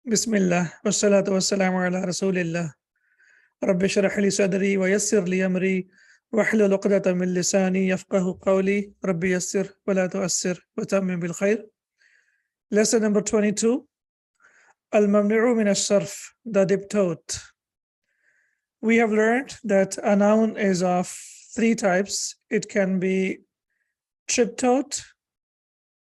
Bismillah, wassalatu wassalamu ala rasulillah. Rabbi shrah li sadri wa yassir li amri wahlul uqdatan min lisani yafqahu qawli. Rabbi yassir wa la tu'assir wa tammim bil khair. Lesson number 22. Al-Mamnu'u min al-Sarf, the Diptote. We have learned that a noun is of three types. It can be Triptote,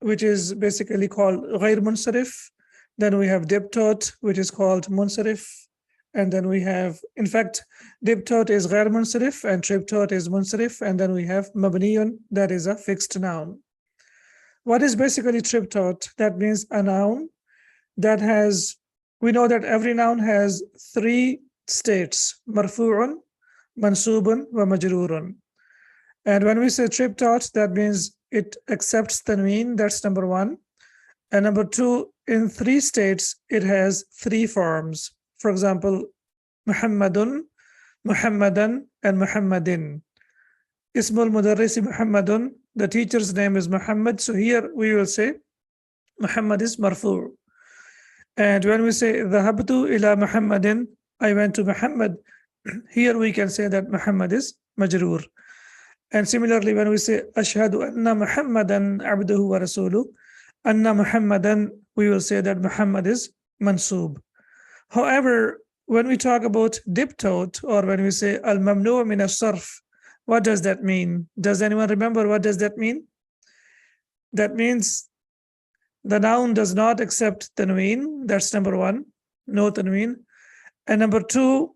which is basically called Ghair Munsarif. Then we have Diptote, which is called Munsarif. And then we have, in fact, Diptote is Ghair Munsarif and Triptote is Munsarif. And then we have Mabniyun, that is a fixed noun. What is basically Triptote? That means a noun that has, we know that every noun has three states, Marfu'un, Mansubun, wa Majrurun. And when we say Triptote, that means it accepts tanween, that's number one. And number two, in three states, it has three forms. For example, Muhammadun, Muhammadan, and Muhammadin. Ismul Mudarrisi Muhammadun, the teacher's name is Muhammad. So here we will say Muhammad is marfu'. And when we say Dhahabtu ila Muhammadin, I went to Muhammad, here we can say that Muhammad is majroor. And similarly, when we say Ashhadu anna Muhammadan abduhu wa rasuluh, Anna Muhammadan, we will say that Muhammad is mansub. However, when we talk about Diptote, or when we say Al-Mamnu'u min al-Sarf, what does that mean? Does anyone remember what does that mean? That means the noun does not accept tanween. That's number one, no tanween. And number two,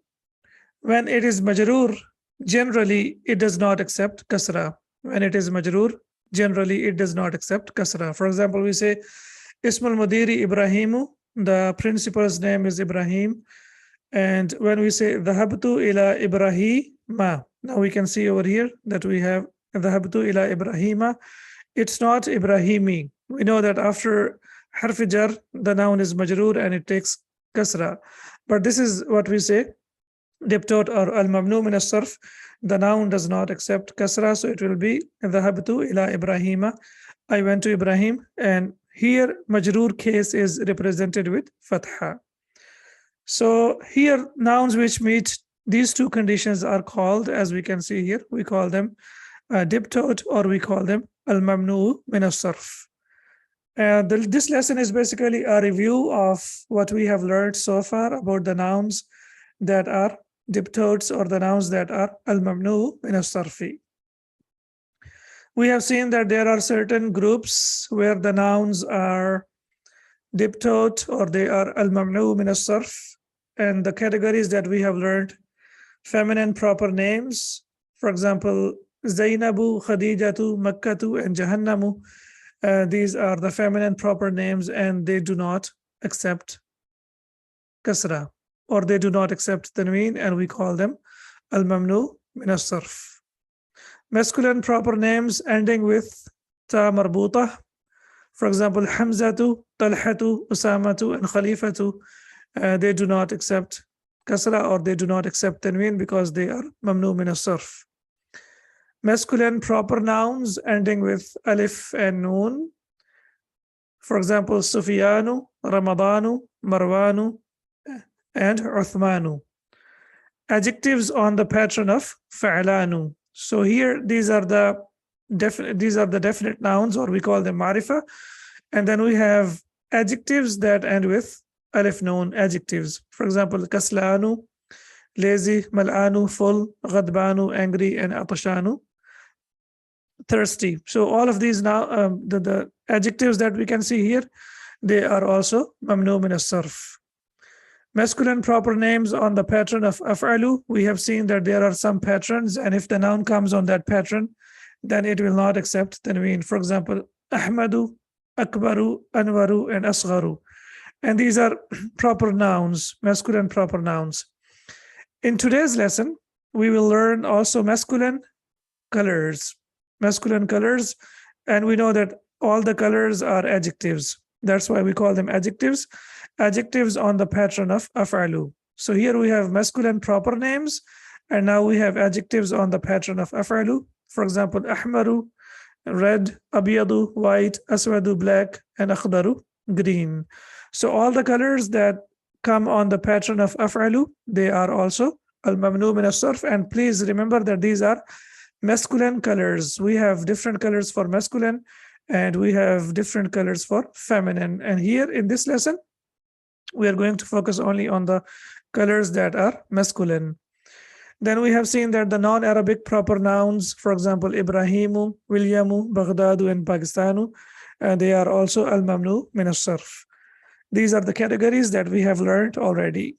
when it is majroor, generally it does not accept kasra. When it is majroor, generally it does not accept kasra. For example, we say Ismul Mudiri Ibrahimu, the principal's name is Ibrahim. And when we say Dhahabtu ila Ibrahima, now we can see over here that we have Dhahabtu ila Ibrahima. It's not Ibrahimi. We know that after harf jar, the noun is majroor and it takes kasra. But this is what we say, Diptote or Al-Mamnu min al-Sarf. The noun does not accept kasra, so it will be Dhahabtu ila Ibrahima. I went to Ibrahim, and here majroor case is represented with fatha. So here nouns which meet these two conditions are called, as we can see here, we call them Diptote, or we call them Al-Mamnu min al-Sarf. This lesson is basically a review of what we have learned so far about the nouns that are Diptotes, or the nouns that are Al-Mamnu min al-Sarfi. We have seen that there are certain groups where the nouns are Diptote or they are Al-Mamnu min al-Sarf. And the categories that we have learned: feminine proper names, for example, Zainabu, Khadijatu, Makkatu, and Jahannamu. These are the feminine proper names, and they do not accept kasra, or they do not accept tanween, and we call them Al-Mamnu min al-Sarf. Masculine proper names ending with ta marbuta, for example, Hamzatu, Talhatu, Usamatu, and Khalifatu, they do not accept kasra, or they do not accept tanween because they are mamnu min al-sarf. Masculine proper nouns ending with alif and noon, for example, Sufyanu, Ramadanu, Marwanu, and Uthmanu. Adjectives on the pattern of fa'lanu. So here these are the definite nouns, or we call them marifa. And then we have adjectives that end with alif noon adjectives. For example, kaslanu, lazy, mal'anu, full, ghadbanu, angry, and atashanu, thirsty. So all of these now, the adjectives that we can see here, they are also mamnu min al-sarf. Masculine proper names on the pattern of af'alu, we have seen that there are some patterns, and if the noun comes on that pattern, then it will not accept tanween. For example, Ahmadu, Akbaru, Anwaru, and Asgharu. And these are proper nouns, masculine proper nouns. In today's lesson, we will learn also masculine colors. Masculine colors, and we know that all the colors are adjectives. That's why we call them adjectives. Adjectives on the pattern of af'alu. So here we have masculine proper names, and now we have adjectives on the pattern of af'alu. For example, ahmaru, red, abiyadu, white, aswadu, black, and akhdaru, green. So all the colors that come on the pattern of af'alu, they are also al-mamnu min as-sarf. And please remember that these are masculine colors. We have different colors for masculine and we have different colors for feminine. And here in this lesson, we are going to focus only on the colors that are masculine. Then we have seen that the non-Arabic proper nouns, for example, Ibrahimu, Williamu, Baghdadu, and Pakistanu, they are also al-mamnu min as-sarf. These are the categories that we have learned already.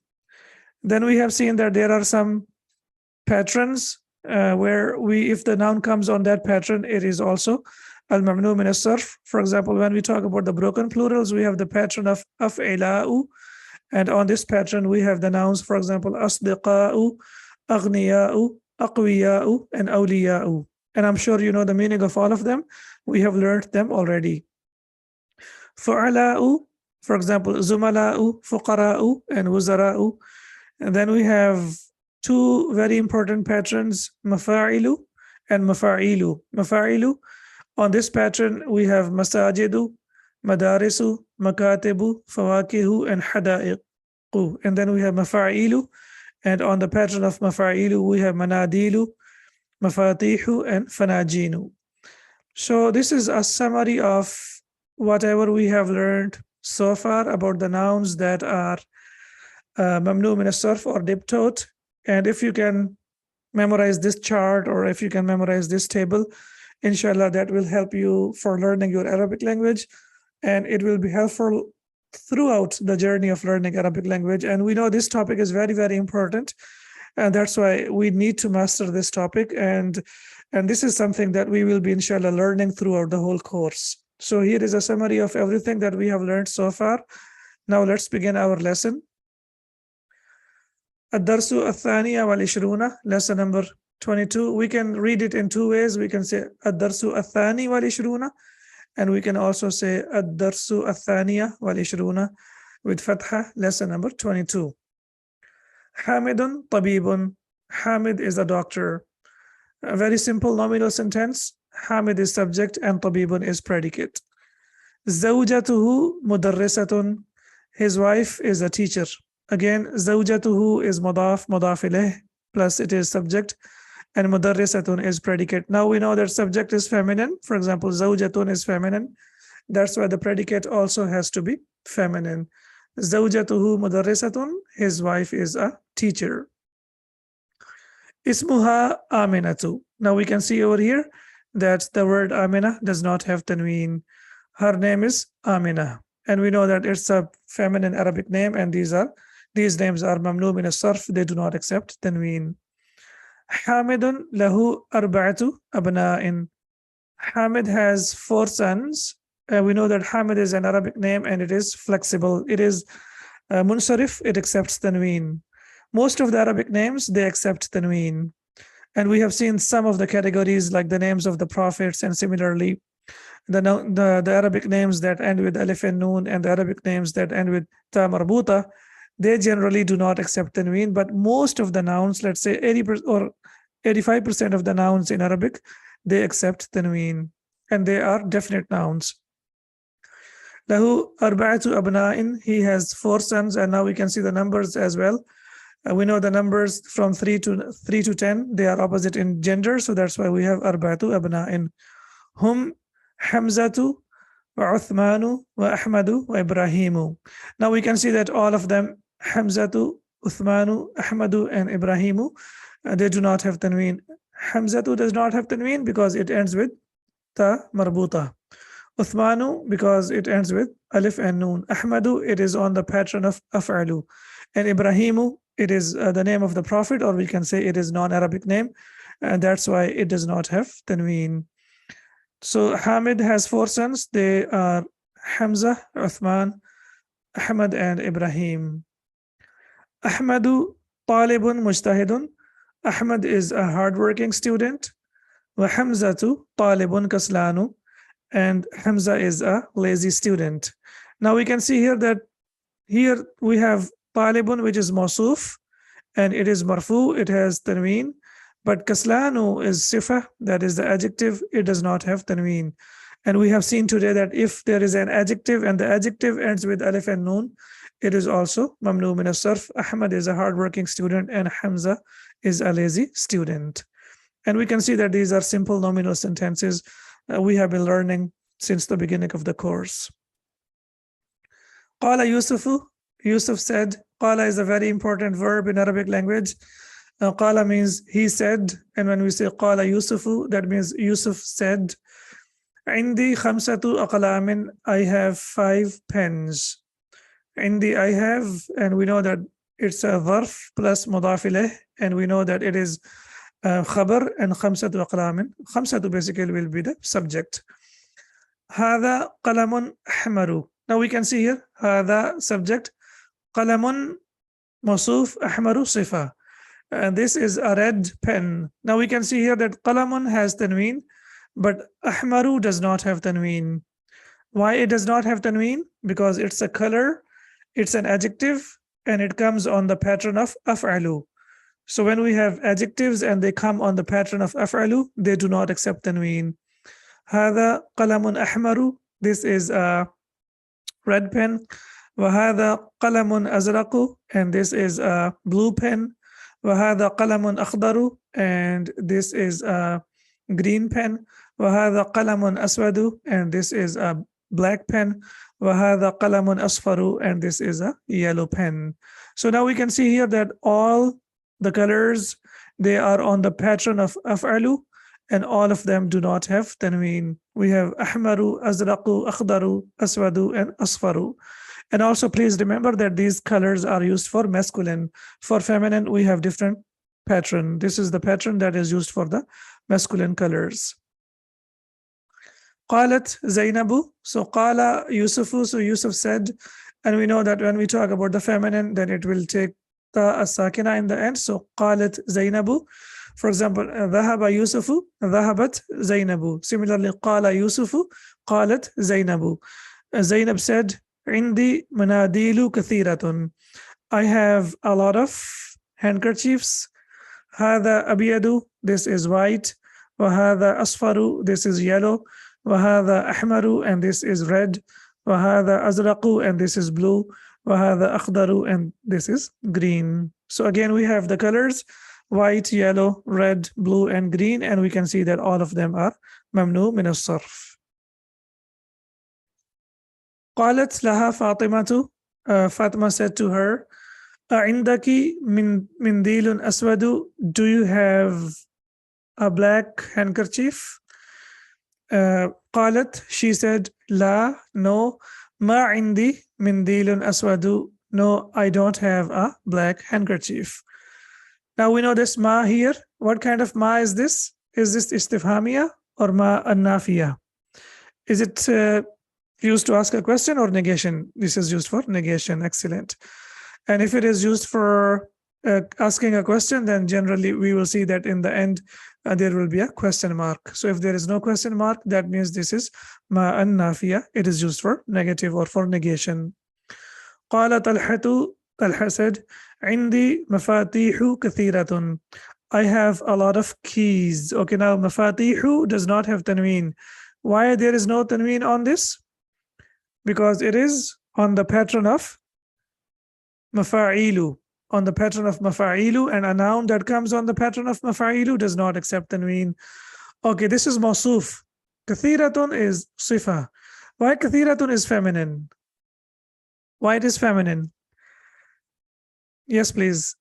Then we have seen that there are some patterns where if the noun comes on that pattern, it is also al-mamnu min as-sarf. For example, when we talk about the broken plurals, we have the pattern of af'ila'u, and on this pattern we have the nouns, for example, asdiqa'u, aghniya'u, aqwiya'u, and awliya'u. And I'm sure you know the meaning of all of them. We have learned them already. Fu'ala'u, for example, zumala'u, fuqara'u, and wuzara'u. And then we have two very important patterns, mafa'ilu and mafa'ilu. Mafa'ilu, on this pattern, we have masajidu, madarisu, makatibu, fawakihu, and hada'iqu. And then we have mafa'ilu. And on the pattern of mafa'ilu, we have manadilu, mafatihu, and fanajinu. So this is a summary of whatever we have learned so far about the nouns that are mamnu min as-sarf or diptote. And if you can memorize this chart or if you can memorize this table, inshallah, that will help you for learning your Arabic language. And it will be helpful throughout the journey of learning Arabic language. And we know this topic is very, very important. And that's why we need to master this topic. And this is something that we will be, inshallah, learning throughout the whole course. So here is a summary of everything that we have learned so far. Now let's begin our lesson. Ad-darsu ath-thaniya wal-ishruna, lesson number 22. We can read it in two ways. We can say ad-darsu ath-thani wal-ishruna, and we can also say ad-darsu ath-thaniya wal-ishruna with fatha, lesson number 22. Hamidun tabibun. Hamid is a doctor. A very simple nominal sentence. Hamid is subject and tabibun is predicate. Zawjatuhu mudarrisatun. His wife is a teacher. Again, zawjatuhu is mudaf ilayh, plus it is subject, and mudarrisatun is predicate. Now we know that subject is feminine. For example, zawjatun is feminine. That's why the predicate also has to be feminine. Zawjatuhu mudarrisatun. His wife is a teacher. Ismuha Aminatu. Now we can see over here that the word Amina does not have tanween. Her name is Amina. And we know that it's a feminine Arabic name, and these names are mamnu min as-sarf. They do not accept tanween. Hamidun lahu arba'atu abna'in. Hamid has 4 sons. We know that Hamid is an Arabic name and it is flexible. It is munsarif. It accepts tanween. Most of the Arabic names, they accept tanween. And we have seen some of the categories like the names of the prophets, and similarly the Arabic names that end with alif and noon, and the Arabic names that end with ta marbuta, they generally do not accept tanween. But most of the nouns, let's say 80% or 85% of the nouns in Arabic, they accept tanween, and they are definite nouns. Lahu arba'atu abna'in. He has 4 sons, and now we can see the numbers as well. We know the numbers from 3 to 10, they are opposite in gender, so that's why we have arba'atu abna'in. Hum Hamzatu wa Uthmanu wa Ahmadu wa Ibrahimu. Now we can see that all of them, Hamzatu, Uthmanu, Ahmadu, and Ibrahimu, they do not have tanween. Hamzatu does not have tanween because it ends with ta marbuta. Uthmanu because it ends with alif and noon. Ahmadu, it is on the pattern of af'alu. And Ibrahimu, it is the name of the prophet, or we can say it is non-Arabic name, and that's why it does not have tanween. So Hamid has 4 sons. They are Hamza, Uthman, Ahmad, and Ibrahim. Ahmadu talibun mujtahidun. Ahmad is a hardworking student. Wa Hamzatu talibun kaslanu. And Hamza is a lazy student. Now we can see here that here we have talibun, which is mawsuf, and it is marfu, it has tanween. But kaslanu is sifa, that is the adjective, it does not have tanween. And we have seen today that if there is an adjective and the adjective ends with alif and noon, it is also mamnu min as-sarf. Ahmad is a hardworking student and Hamza is a lazy student. And we can see that these are simple nominal sentences we have been learning since the beginning of the course. Qala Yusufu, Yusuf said. Qala is a very important verb in Arabic language. Qala means he said, and when we say Qala Yusufu, that means Yusuf said. Indi khamsatu aqlamin, I have 5 pens. Indi, I have, and we know that it's a dharf plus mudaf ilayh, and we know that it is khabar and khamsatu aqlamin. Khamsatu basically will be the subject. Hada qalamun ahmaru. Now we can see here, hada subject, qalamun mawsuf, ahmaru sifa. And this is a red pen. Now we can see here that qalamun has tanween, but ahmaru does not have tanween. Why it does not have tanween? Because it's a color, it's an adjective, and it comes on the pattern of af'alu. So when we have adjectives and they come on the pattern of af'alu, they do not accept tanween. Hada qalamun ahmaru, this is a red pen. Wahada qalamun azraqu, and this is a blue pen. Wahada qalamun akhdaru, and this is a green pen. Wahada qalamun aswadu, and this is a black pen. Wahada qalamun asfaru, and this is a yellow pen. So now we can see here that all the colors, they are on the pattern of af'alu, and all of them do not have tanween. We have ahmaru, azraqu, akhdaru, aswadu, and asfaru. And also please remember that these colors are used for masculine. For feminine, we have different pattern. This is the pattern that is used for the masculine colors. Qalat Zainabu. So qala Yusufu. So Yusuf said, and we know that when we talk about the feminine, then it will take the as-sakina in the end. So qalat Zainabu. For example, dhahaba Yusufu, dhahabat Zainabu. Similarly, qala Yusufu, qalat Zainabu. Zainab said, Indi manadilu kathiratun. I have a lot of handkerchiefs. Hada abiyadu, this is white. Wahada asfaru, this is yellow. Wahada ahmaru, and this is red. Wahada azraqu, and this is blue. Wahada akhdaru, and this is green. So again, we have the colors white, yellow, red, blue, and green, and we can see that all of them are mamnu min as-sarf. قالت لها فاطمة, Fatima said to her, عندك منديل أسود, do you have a black handkerchief? قالت, she said, لا, no, ما عندي منديل أسود, no, I don't have a black handkerchief. Now we know this ma here. What kind of ma is this? Is this istifhamiyah or ma an-nafiyah? Is it used to ask a question or negation? This is used for negation. Excellent. And if it is used for asking a question, then generally we will see that in the end there will be a question mark. So if there is no question mark, that means this is ma an-nafiyah. It is used for negative or for negation. قال طلحة, Talha said, عندي مفاتيح كثيرة. I have a lot of keys. Okay, now مفاتيح does not have tanween. Why there is no tanween on this? Because it is on the pattern of mafa'ilu. On the pattern of mafa'ilu, and a noun that comes on the pattern of mafa'ilu does not accept tanween. Okay, this is mawsuf. Kathiratun is sifa. Why kathiratun is feminine? Why it is feminine? Yes, please.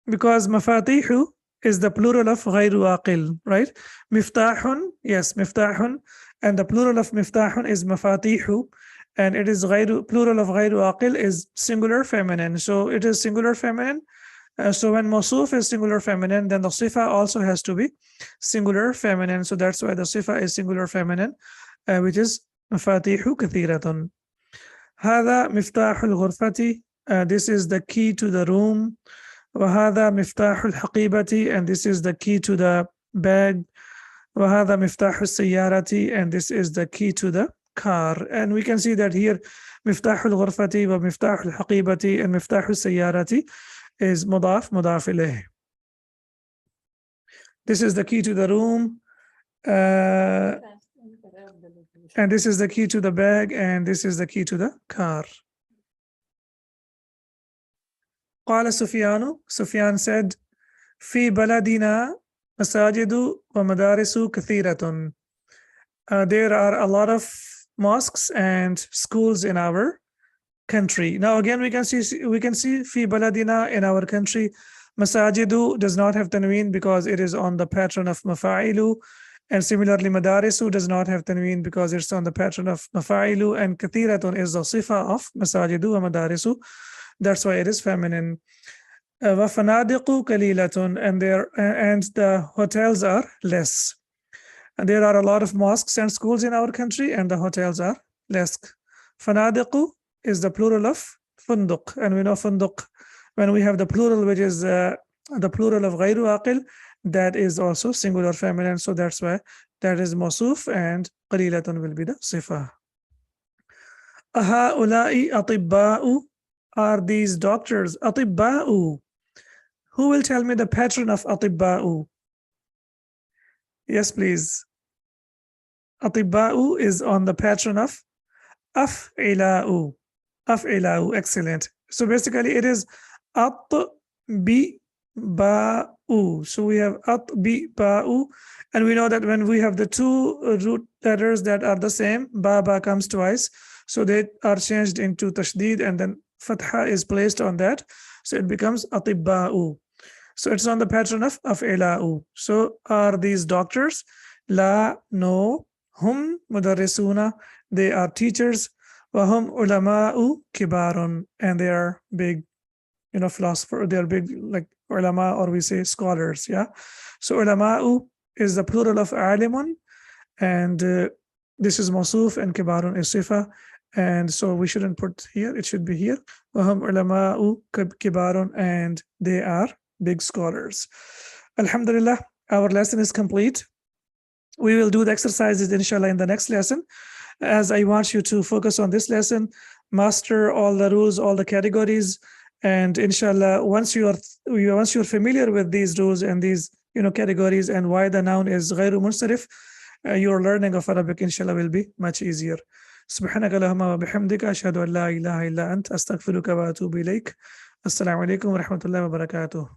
Because mafatihu is the plural of ghayru aqil, right? Miftahun, yes, miftahun. And the plural of miftahun is mafatihu. And it is plural of ghayru aqil is singular feminine. So it is singular feminine. So when mawsuf is singular feminine, then the sifa also has to be singular feminine. So that's why the sifa is singular feminine, which is mafatihu kathiratun. Hada miftahul ghurfati. This is the key to the room. Wahada miftahul haqibati, and this is the key to the bag. Wahada miftahul sayyarati, and this is the key to the car. And we can see that here miftahul ghurfati wa miftahul haqibati and miftahul sayyarati is mudaf ilayh. This is the key to the room. And this is the key to the bag, and this is the key to the car. قال سفيان said في بلدنا مساجد ومدارس كثيرة. There are a lot of mosques and schools in our country. Now again we can see في بلدنا, in our country. Masajidu does not have tanween because it is on the pattern of mafa'ilu, and similarly madarisu does not have tanween because it's on the pattern of mafa'ilu, and kathiratun is the sifa of masajidu wa madarisu. That's why it is feminine. وَفَنَادِقُ قَلِيلَةٌ, and the hotels are less. And there are a lot of mosques and schools in our country, and the hotels are less. Fanadiqu is the plural of funduq, and we know funduq, when we have the plural, which is the plural of ghayru aqil, that is also singular feminine. So that's why that is mawsuf, and qalilatun will be the sifa. Aha'ula'i atibba'u, are these doctors? Atibba'u. Who will tell me the pattern of atibba'u? Yes, please. Atibba'u is on the pattern of af'ila'u. Af'ila'u, excellent. So basically it is at-bi-ba'u. So we have at-bi-ba'u, and we know that when we have the two root letters that are the same, ba comes twice, so they are changed into tashdid, and then fatha is placed on that, so it becomes atibba'u. So it's on the pattern of af'ila'u. So are these doctors? La, no. Hum mudarrisuna, they are teachers. Wahum ulama'u kibarun, and they are big, philosopher. They are big, like ulama, or we say scholars. Yeah. So ulama'u is the plural of alimun, and this is mawsuf, and kibarun is sifa. And so we shouldn't put here, it should be here. Wahum ulama'u kibarun, and they are big scholars. Alhamdulillah, our lesson is complete. We will do the exercises inshallah in the next lesson, as I want you to focus on this lesson, master all the rules, all the categories, and inshallah once you're familiar with these rules and these categories, and why the noun is ghayru munsarif, your learning of Arabic inshallah will be much easier. سبحانك اللهم وبحمدك أشهد أن لا إله إلا أنت أستغفرك وأتوب إليك. السلام عليكم ورحمة الله وبركاته.